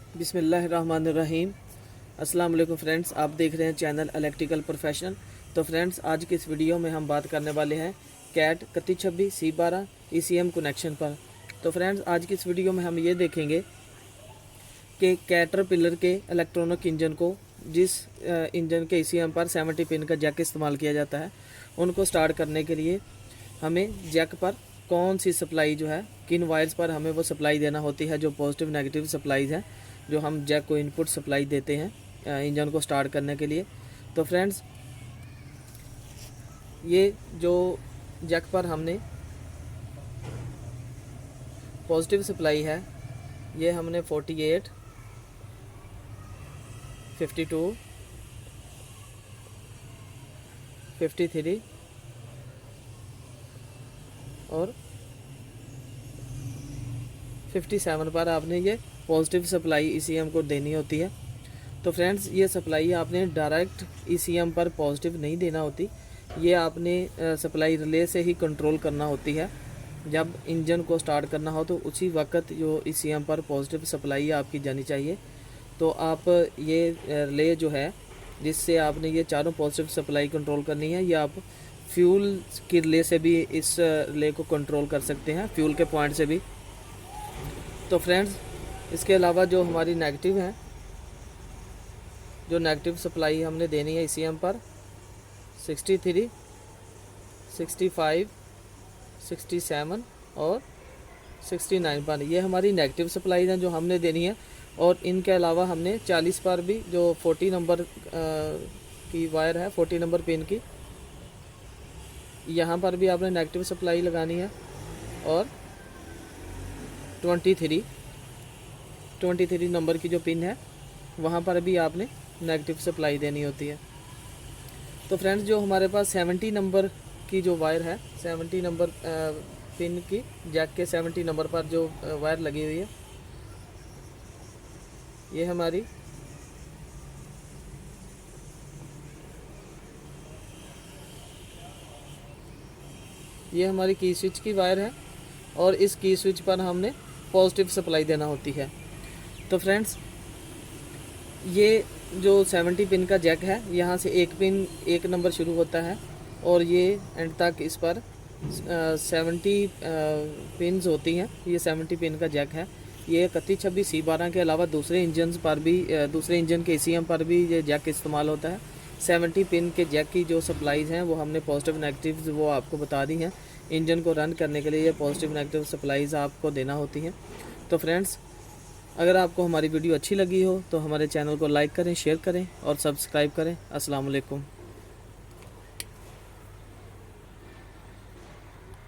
बिस्मिल्लाहिर्रहमानिर्रहीम। अस्सलाम वालेकुम फ्रेंड्स, आप देख रहे हैं चैनल इलेक्ट्रिकल प्रोफेशनल। तो फ्रेंड्स, आज की इस वीडियो में हम बात करने वाले हैं कैट 3126 C12 ECM कनेक्शन पर। तो फ्रेंड्स, आज की इस वीडियो में हम ये देखेंगे कि कैटरपिलर के इलेक्ट्रॉनिक इंजन को जिस इंजन के ECM पर 70 पिन का जैक इस्तेमाल किया जाता है, उनको स्टार्ट करने के लिए हमें जैक पर कौन सी सप्लाई जो है, किन वायर्स पर हमें वो सप्लाई देना होती है, जो पॉजिटिव नेगेटिव सप्लाईज हैं जो हम जैक को इनपुट सप्लाई देते हैं इंजन को स्टार्ट करने के लिए। तो फ्रेंड्स, ये जो जैक पर हमने पॉजिटिव सप्लाई है, ये हमने 48, 52, 53 और 57 पर आपने ये पॉजिटिव सप्लाई ECM को देनी होती है। तो फ्रेंड्स, ये सप्लाई आपने डायरेक्ट ECM पर पॉजिटिव नहीं देना होती, ये आपने सप्लाई रिले से ही कंट्रोल करना होती है। जब इंजन को स्टार्ट करना हो तो उसी वक्त जो ECM पर पॉजिटिव सप्लाई आपकी जानी चाहिए। तो आप ये रिले जो है जिससे आपने ये चारों पॉजिटिव सप्लाई कंट्रोल करनी है, ये आप फ्यूल की रिले से भी इस रिले को कंट्रोल कर सकते हैं, फ्यूल के पॉइंट से भी। तो फ्रेंड्स, इसके अलावा जो हमारी नेगेटिव है, जो नेगेटिव सप्लाई हमने देनी है ECM पर 63, 65, 67 और 69 पर, ये हमारी नेगेटिव सप्लाई हैं जो हमने देनी है। और इनके अलावा हमने 40 पर भी जो 40 नंबर की वायर है, 40 नंबर पिन की, यहाँ पर भी आपने नेगेटिव सप्लाई लगानी है। और 23 नंबर की जो पिन है, वहाँ पर भी आपने नेगेटिव सप्लाई देनी होती है। तो फ्रेंड्स, जो हमारे पास 70 नंबर की जो वायर है, 70 नंबर पिन की जैक के 70 नंबर पर जो वायर लगी हुई है, ये हमारी की स्विच की वायर है और इस की स्विच पर हमने पॉजिटिव सप्लाई देना होती है। तो फ्रेंड्स, ये जो 70 पिन का जैक है, यहाँ से एक नंबर शुरू होता है और ये एंड तक इस पर 70 पिन्स होती हैं। ये 70 पिन का जैक है। ये 3126 C12 के अलावा दूसरे इंजन पर भी, दूसरे इंजन के ECM पर भी ये जैक इस्तेमाल होता है। 70 पिन के जैक की जो सप्लाईज़ हैं वो हमने पॉजिटिव नेगेटिव वो आपको बता दी हैं। इंजन को रन करने के लिए ये पॉजिटिव नेगेटिव सप्लाईज़ आपको देना होती हैं। तो फ्रेंड्स, अगर आपको हमारी वीडियो अच्छी लगी हो तो हमारे चैनल को लाइक करें, शेयर करें और सब्सक्राइब करें। अस्सलाम वालेकुम।